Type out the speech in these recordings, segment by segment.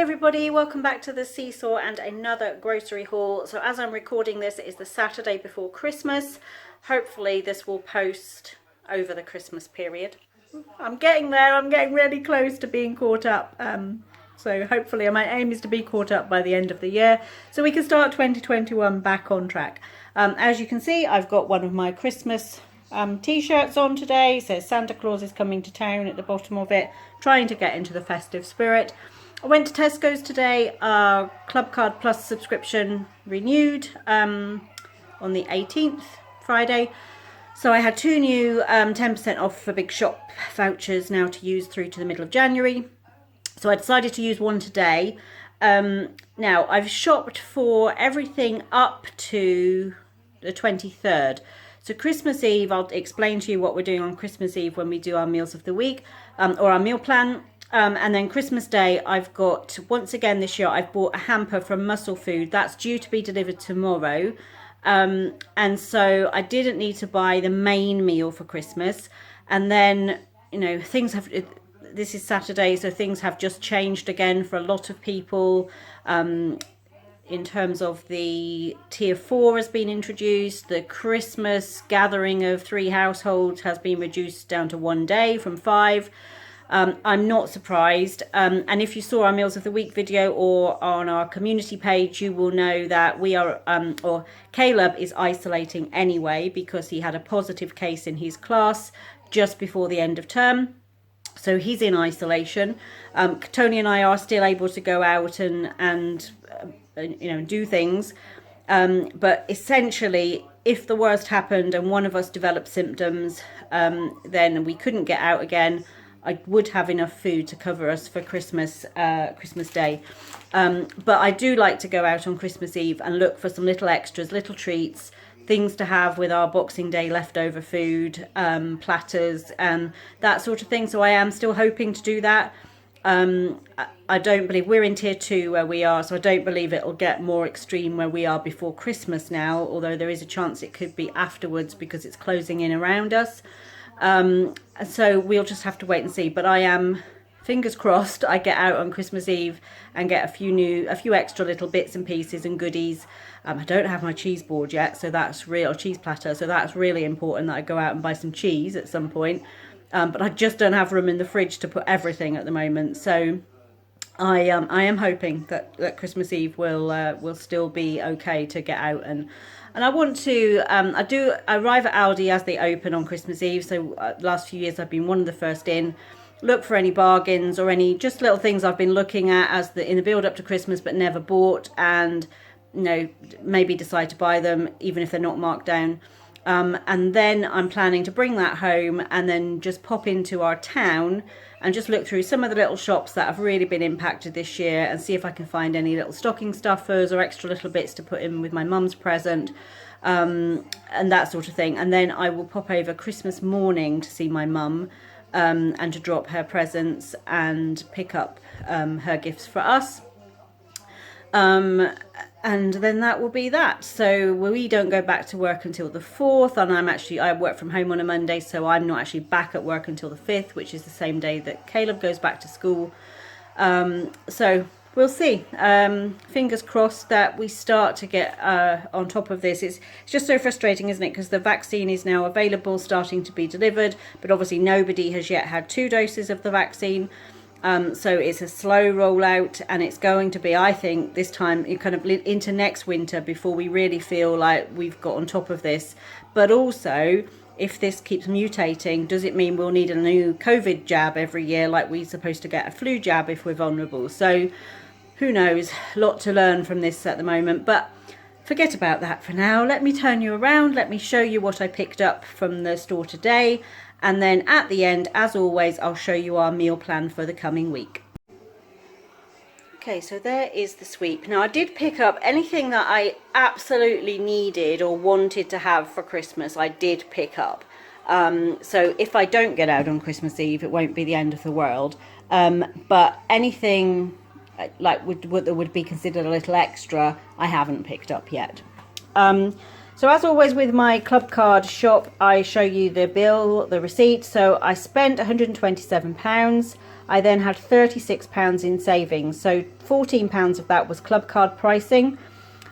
Hi everybody, welcome back to the SeeSaw and another grocery haul. So as I'm recording this, it is the Saturday before Christmas. Hopefully this will post over the Christmas period. I'm getting there, I'm getting really close to being caught up. So hopefully my aim is to be caught up by the end of the year so we can start 2021 back on track. As you can see, I've got one of my Christmas t-shirts on today. It says Santa Claus is coming to town at the bottom of it, trying to get into the festive spirit. I went to Tesco's today. Clubcard Plus subscription renewed on the 18th, Friday. So I had two new 10% off for big shop vouchers now to use through to the middle of January. So I decided to use one today. Now I've shopped for everything up to the 23rd. So Christmas Eve, I'll explain to you what we're doing on Christmas Eve when we do our meals of the week or our meal plan. And then Christmas Day, I've got, once again this year, I've bought a hamper from Muscle Food. That's due to be delivered tomorrow. And so I didn't need to buy the main meal for Christmas. And then, you know, things have, this is Saturday, so things have just changed again for a lot of people. In terms of the tier 4 has been introduced. The Christmas gathering of 3 households has been reduced down to 1 day from 5. I'm not surprised, and if you saw our Meals of the Week video or on our community page, you will know that we are, or Caleb is isolating anyway because he had a positive case in his class just before the end of term. So he's in isolation. Tony and I are still able to go out and you know, do things, but essentially, if the worst happened and one of us developed symptoms, then we couldn't get out again. I would have enough food to cover us for Christmas Day. But I do like to go out on Christmas Eve and look for some little extras, little treats, things to have with our Boxing Day leftover food, platters and that sort of thing. So I am still hoping to do that. I don't believe, we're in tier 2 where we are, so I don't believe it'll get more extreme where we are before Christmas now, although there is a chance it could be afterwards because it's closing in around us. So we'll just have to wait and see, but I am, fingers crossed, I get out on Christmas Eve and get a few extra little bits and pieces and goodies. I don't have my cheese board yet, so that's real, cheese platter, so that's really important that I go out and buy some cheese at some point. But I just don't have room in the fridge to put everything at the moment, so I am hoping that Christmas Eve will still be okay to get out and I want to, I do arrive at Aldi as they open on Christmas Eve. So last few years I've been one of the first in. Look for any bargains or any just little things I've been looking at in the build up to Christmas but never bought, and you know, maybe decide to buy them even if they're not marked down. And then I'm planning to bring that home and then just pop into our town and just look through some of the little shops that have really been impacted this year and see if I can find any little stocking stuffers or extra little bits to put in with my mum's present, and that sort of thing. And then I will pop over Christmas morning to see my mum and to drop her presents and pick up her gifts for us. And then that will be that. So we don't go back to work until the 4th, and I work from home on a Monday, so I'm not actually back at work until the 5th, which is the same day that Caleb goes back to school. So we'll see. Fingers crossed that we start to get on top of this. It's just so frustrating, isn't it? Because the vaccine is now available, starting to be delivered, but obviously nobody has yet had 2 doses of the vaccine. So it's a slow rollout, and it's going to be, I think, this time kind of into next winter before we really feel like we've got on top of this. But also, if this keeps mutating, does it mean we'll need a new COVID jab every year like we're supposed to get a flu jab if we're vulnerable? So who knows, a lot to learn from this at the moment, but forget about that for now. Let me turn you around, let me show you what I picked up from the store today. And then at the end, as always, I'll show you our meal plan for the coming week. Okay, so there is the sweep. Now I did pick up anything that I absolutely needed or wanted to have for Christmas. I did pick up. So if I don't get out on Christmas Eve, it won't be the end of the world. But anything like that would be considered a little extra, I haven't picked up yet. So as always with my Clubcard shop, I show you the bill, the receipt. So I spent £127. I then had £36 in savings. So £14 of that was Clubcard pricing,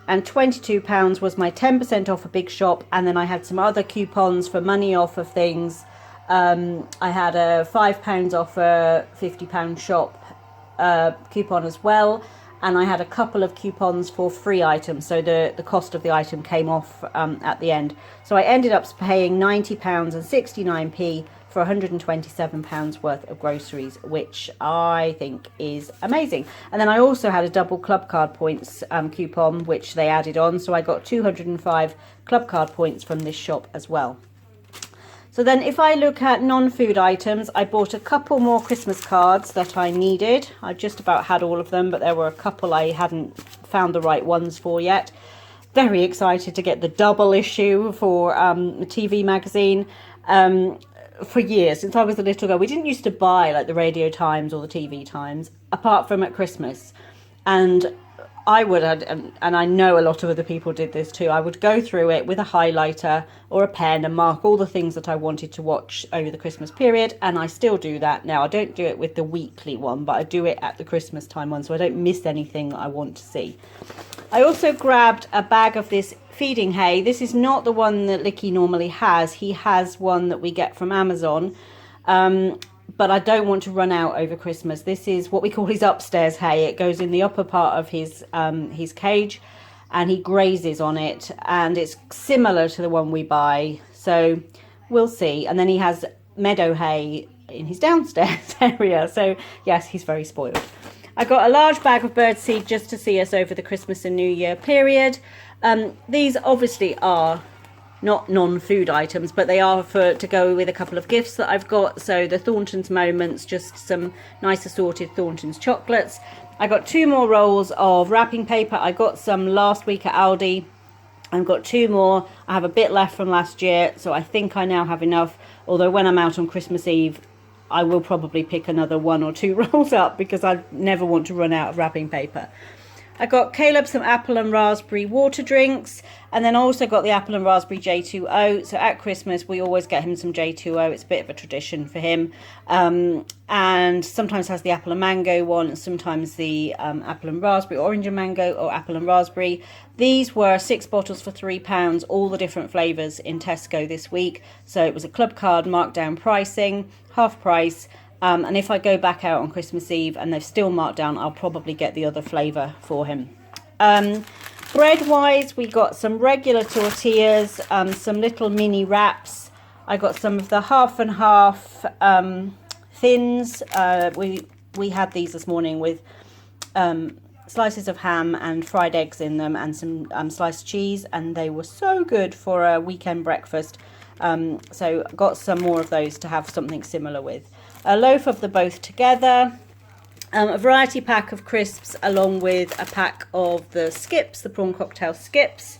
and £22 was my 10% off a big shop. And then I had some other coupons for money off of things. I had a £5 off a £50 shop coupon as well. And I had a couple of coupons for free items, so the cost of the item came off at the end. So I ended up paying £90 and 69p for £127 worth of groceries, which I think is amazing. And then I also had a double Clubcard points coupon, which they added on, so I got 205 Clubcard points from this shop as well. So then if I look at non-food items, I bought a couple more Christmas cards that I needed. I just about had all of them, but there were a couple I hadn't found the right ones for yet. Very excited to get the double issue for the TV magazine. For years, since I was a little girl, we didn't used to buy like the Radio Times or the TV Times, apart from at Christmas. And I would, and I know a lot of other people did this too, I would go through it with a highlighter or a pen and mark all the things that I wanted to watch over the Christmas period, and I still do that now. I don't do it with the weekly one, but I do it at the Christmas time one, so I don't miss anything that I want to see. I also grabbed a bag of this feeding hay. This is not the one that Licky normally has. He has one that we get from Amazon. But I don't want to run out over Christmas. This is what we call his upstairs hay. It goes in the upper part of his cage, and he grazes on it, and it's similar to the one we buy. So we'll see. And then he has meadow hay in his downstairs area. So yes, he's very spoiled. I got a large bag of birdseed just to see us over the Christmas and New Year period. These obviously are not non-food items, but they are to go with a couple of gifts that I've got. So the Thornton's Moments, just some nice assorted Thornton's chocolates. I got 2 more rolls of wrapping paper. I got some last week at Aldi. I've got 2 more. I have a bit left from last year, so I think I now have enough. Although when I'm out on Christmas Eve, I will probably pick another 1 or 2 rolls up, because I never want to run out of wrapping paper. I got Caleb some apple and raspberry water drinks, and then I also got the apple and raspberry J2O. So at Christmas we always get him some J2O. It's a bit of a tradition for him, and sometimes has the apple and mango one, sometimes the apple and raspberry, orange and mango, or apple and raspberry. These were 6 bottles for £3, all the different flavours in Tesco this week. So it was a Clubcard markdown pricing, half price. And if I go back out on Christmas Eve and they've still marked down, I'll probably get the other flavour for him. Bread wise, we got some regular tortillas, some little mini wraps. I got some of the half and half thins. We had these this morning with slices of ham and fried eggs in them, and some sliced cheese, and they were so good for a weekend breakfast. So got some more of those to have something similar with. A loaf of the both together, a variety pack of crisps, along with a pack of the skips, the prawn cocktail skips.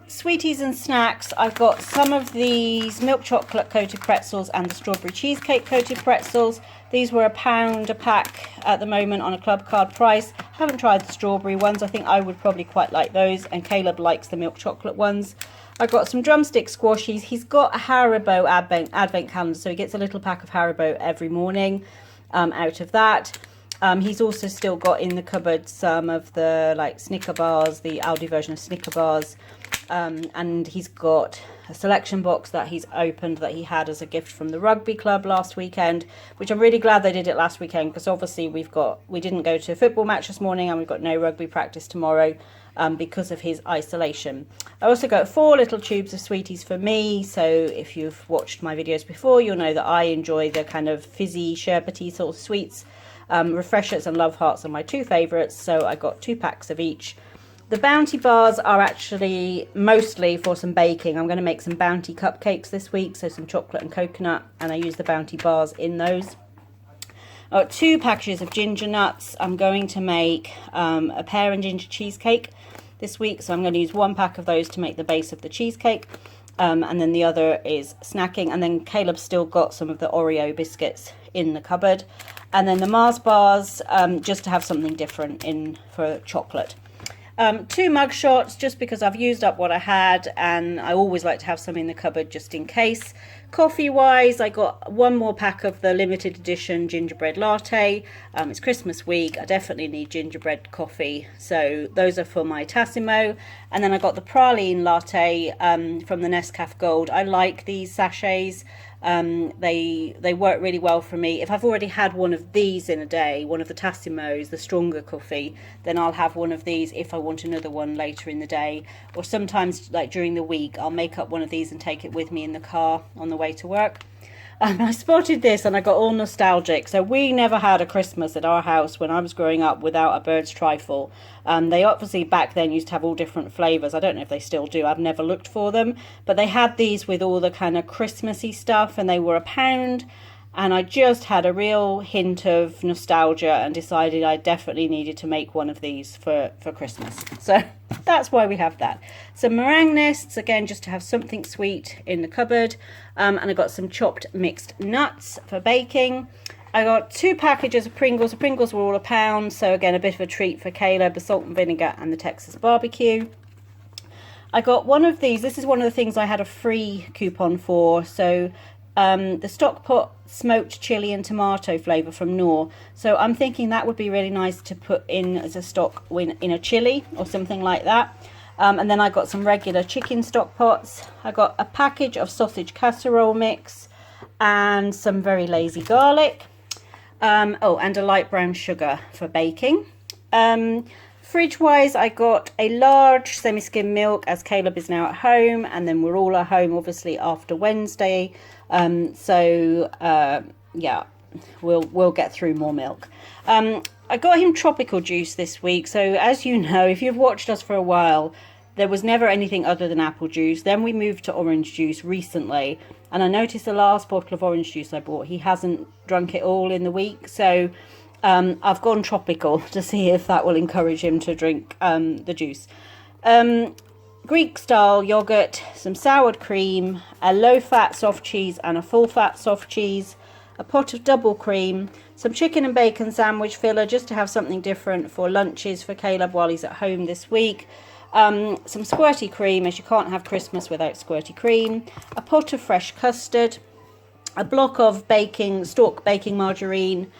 Sweeties and snacks, I've got some of these milk chocolate coated pretzels and the strawberry cheesecake coated pretzels. These were £1 a pack at the moment on a Clubcard price. Haven't tried the strawberry ones. I think I would probably quite like those, and Caleb likes the milk chocolate ones. I got some drumstick squashies. He's got a Haribo advent calendar, so he gets a little pack of Haribo every morning out of that. He's also still got in the cupboard some of the Snicker bars, the Aldi version of Snicker bars, and he's got a selection box that he's opened that he had as a gift from the rugby club last weekend, which I'm really glad they did it last weekend, because obviously we didn't go to a football match this morning, and we've got no rugby practice tomorrow because of his isolation. I also got 4 little tubes of sweeties for me. So if you've watched my videos before, you'll know that I enjoy the kind of fizzy, sherbety sort of sweets. Refreshers and Love Hearts are my 2 favourites, so I got 2 packs of each. The Bounty bars are actually mostly for some baking. I'm going to make some Bounty cupcakes this week, so some chocolate and coconut, and I use the Bounty bars in those. I got 2 packages of ginger nuts. I'm going to make a pear and ginger cheesecake this week, so I'm going to use 1 pack of those to make the base of the cheesecake, and then the other is snacking. And then Caleb's still got some of the Oreo biscuits in the cupboard, and then the Mars bars, just to have something different in for chocolate. 2 mug shots just because I've used up what I had, and I always like to have some in the cupboard just in case. Coffee wise, I got 1 more pack of the limited edition gingerbread latte. It's Christmas week, I definitely need gingerbread coffee, so those are for my Tassimo. And then I got the praline latte from the Nescafe Gold. I like these sachets. They work really well for me. If I've already had one of these in a day, one of the Tassimos, the stronger coffee, then I'll have one of these if I want another one later in the day. Or sometimes, like during the week, I'll make up one of these and take it with me in the car on the way to work. I spotted this and I got all nostalgic. So we never had a Christmas at our house when I was growing up without a bird's trifle. They obviously back then used to have all different flavours. I don't know if they still do. I've never looked for them. But they had these with all the kind of Christmassy stuff, and they were £1. And I just had a real hint of nostalgia and decided I definitely needed to make one of these for Christmas. So that's why we have that. Some meringue nests, again, just to have something sweet in the cupboard. And I got some chopped mixed nuts for baking. I got 2 packages of Pringles. The Pringles were all £1, so again, a bit of a treat for Caleb, the salt and vinegar and the Texas barbecue. I got one of these. This is one of the things I had a free coupon for. So the stock pot smoked chili and tomato flavour from Knorr. So I'm thinking that would be really nice to put in as a stock in a chili or something like that. And then I got some regular chicken stock pots. I got a package of sausage casserole mix and some very lazy garlic. Oh, and a light brown sugar for baking. Fridge wise, I got a large semi-skim milk as Caleb is now at home, and then we're all at home obviously after Wednesday. Yeah, we'll get through more milk. I got him tropical juice this week. So as you know, if you've watched us for a while, there was never anything other than apple juice. Then we moved to orange juice recently, and I noticed the last bottle of orange juice I bought, he hasn't drunk it all in the week. So I've gone tropical to see if that will encourage him to drink the juice. Greek style yogurt, some soured cream, a low fat soft cheese and a full fat soft cheese, a pot of double cream, some chicken and bacon sandwich filler just to have something different for lunches for Caleb while he's at home this week. Some squirty cream, as you can't have Christmas without squirty cream, a pot of fresh custard, a block of stalk baking margarine,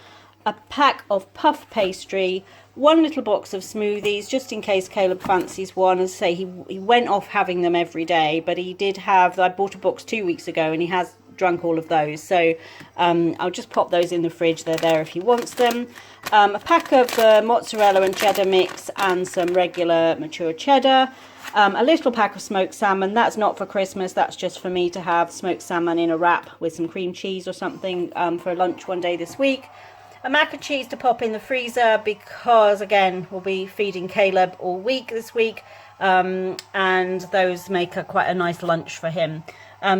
a pack of puff pastry, 1 little box of smoothies just in case Caleb fancies one. As I say, he went off having them every day, but he did have, I bought a box 2 weeks ago and he has drunk all of those, so I'll just pop those in the fridge. They're there if he wants them. A pack of the mozzarella and cheddar mix and some regular mature cheddar. A little pack of smoked salmon. That's not for Christmas, that's just for me to have smoked salmon in a wrap with some cream cheese or something for lunch one day this week. A mac and cheese to pop in the freezer because, again, we'll be feeding Caleb all week this week, and those make quite a nice lunch for him.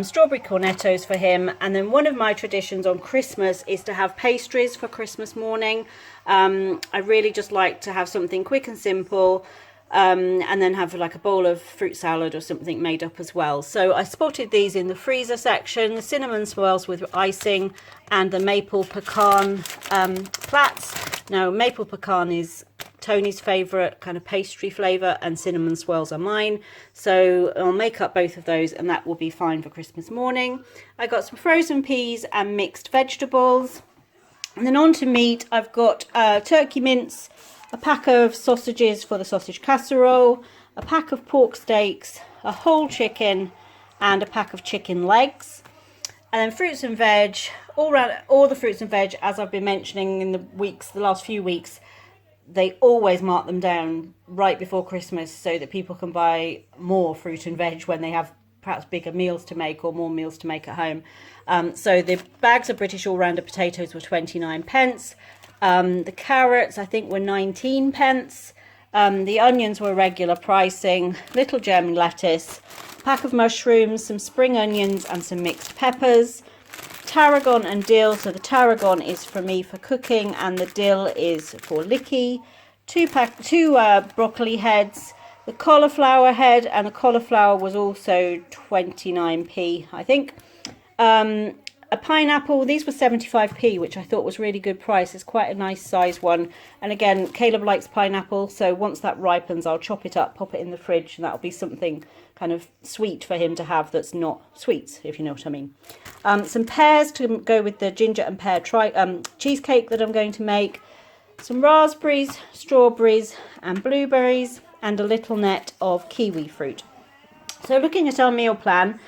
Strawberry cornettos for him, and then one of my traditions on Christmas is to have pastries for Christmas morning. I really just like to have something quick and simple, and then have like a bowl of fruit salad or something made up as well. So I spotted these in the freezer section, the cinnamon swirls with icing and the maple pecan plats. Now maple pecan is Tony's favourite kind of pastry flavour and cinnamon swirls are mine, so I'll make up both of those and that will be fine for Christmas morning. I got some frozen peas and mixed vegetables, and then on to meat. I've got turkey mince, a pack of sausages for the sausage casserole, a pack of pork steaks, a whole chicken and a pack of chicken legs. And then fruits and veg, all the fruits and veg, as I've been mentioning in the last few weeks, they always mark them down right before Christmas so that people can buy more fruit and veg when they have perhaps bigger meals to make or more meals to make at home. So the bags of British all-rounder potatoes were 29p. The carrots, I think, were 19p. The onions were regular pricing. Little German lettuce, pack of mushrooms, some spring onions and some mixed peppers. Tarragon and dill, so the tarragon is for me for cooking and the dill is for licky. Two broccoli heads, the cauliflower head, and the cauliflower was also 29p, I think. a pineapple. These were 75p, which I thought was really good price. It's quite a nice size one. And again, Caleb likes pineapple, so once that ripens, I'll chop it up, pop it in the fridge, and that'll be something kind of sweet for him to have that's not sweets, if you know what I mean. Some pears to go with the ginger and pear cheesecake that I'm going to make. Some raspberries, strawberries and blueberries, and a little net of kiwi fruit. So looking at our meal plan,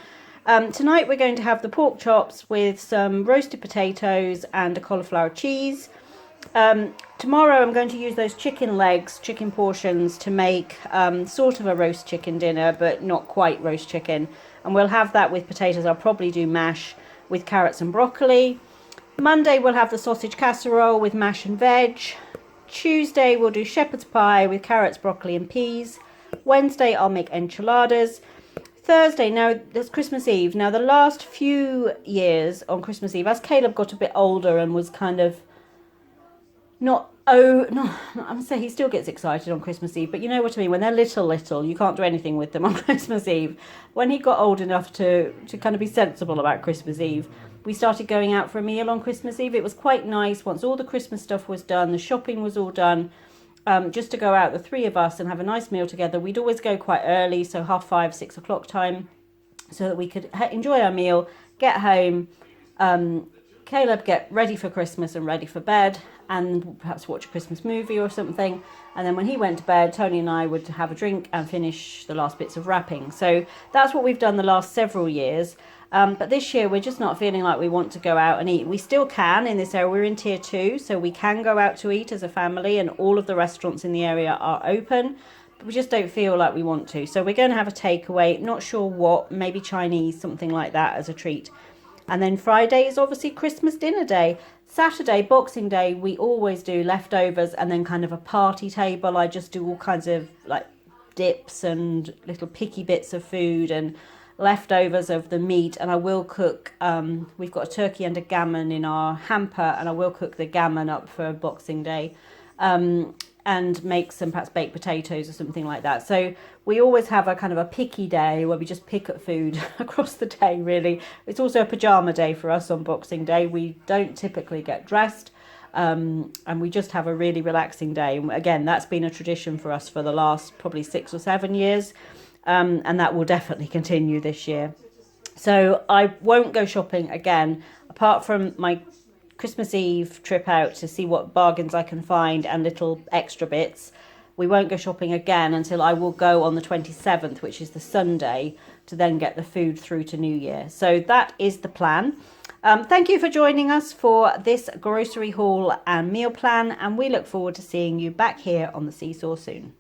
tonight we're going to have the pork chops with some roasted potatoes and a cauliflower cheese. Tomorrow I'm going to use those chicken legs, chicken portions, to make sort of a roast chicken dinner, but not quite roast chicken. And we'll have that with potatoes. I'll probably do mash with carrots and broccoli. Monday we'll have the sausage casserole with mash and veg. Tuesday we'll do shepherd's pie with carrots, broccoli and peas. Wednesday I'll make enchiladas. Thursday, now there's Christmas Eve. Now the last few years on Christmas Eve, as Caleb got a bit older and was kind of I'm saying he still gets excited on Christmas Eve, but you know what I mean, when they're little, you can't do anything with them on Christmas Eve. When he got old enough to kind of be sensible about Christmas Eve, we started going out for a meal on Christmas Eve. It was quite nice once all the Christmas stuff was done, the shopping was all done, just to go out, the three of us, and have a nice meal together. We'd always go quite early, so 5:30, 6 o'clock time, so that we could enjoy our meal, get home, Caleb get ready for Christmas and ready for bed, and perhaps watch a Christmas movie or something. And then when he went to bed, Tony and I would have a drink and finish the last bits of wrapping. So that's what we've done the last several years. But this year we're just not feeling like we want to go out and eat. We still can in this area. We're in tier 2, so we can go out to eat as a family, and all of the restaurants in the area are open. But we just don't feel like we want to. So we're going to have a takeaway, not sure what, maybe Chinese, something like that as a treat. And then Friday is obviously Christmas dinner day. Saturday, Boxing Day, we always do leftovers and then kind of a party table. I just do all kinds of like dips and little picky bits of food and leftovers of the meat. And I will cook, we've got a turkey and a gammon in our hamper, and I will cook the gammon up for Boxing Day. And make some perhaps baked potatoes or something like that. So we always have a kind of a picky day where we just pick at food across the day, really. It's also a pyjama day for us on Boxing Day. We don't typically get dressed, and we just have a really relaxing day. And again, that's been a tradition for us for the last probably 6 or 7 years, and that will definitely continue this year. So I won't go shopping again, apart from my Christmas Eve trip out to see what bargains I can find and little extra bits. We won't go shopping again until I will go on the 27th, which is the Sunday, to then get the food through to New Year. So that is the plan. Thank you for joining us for this grocery haul and meal plan, and we look forward to seeing you back here on the SeeSaw soon.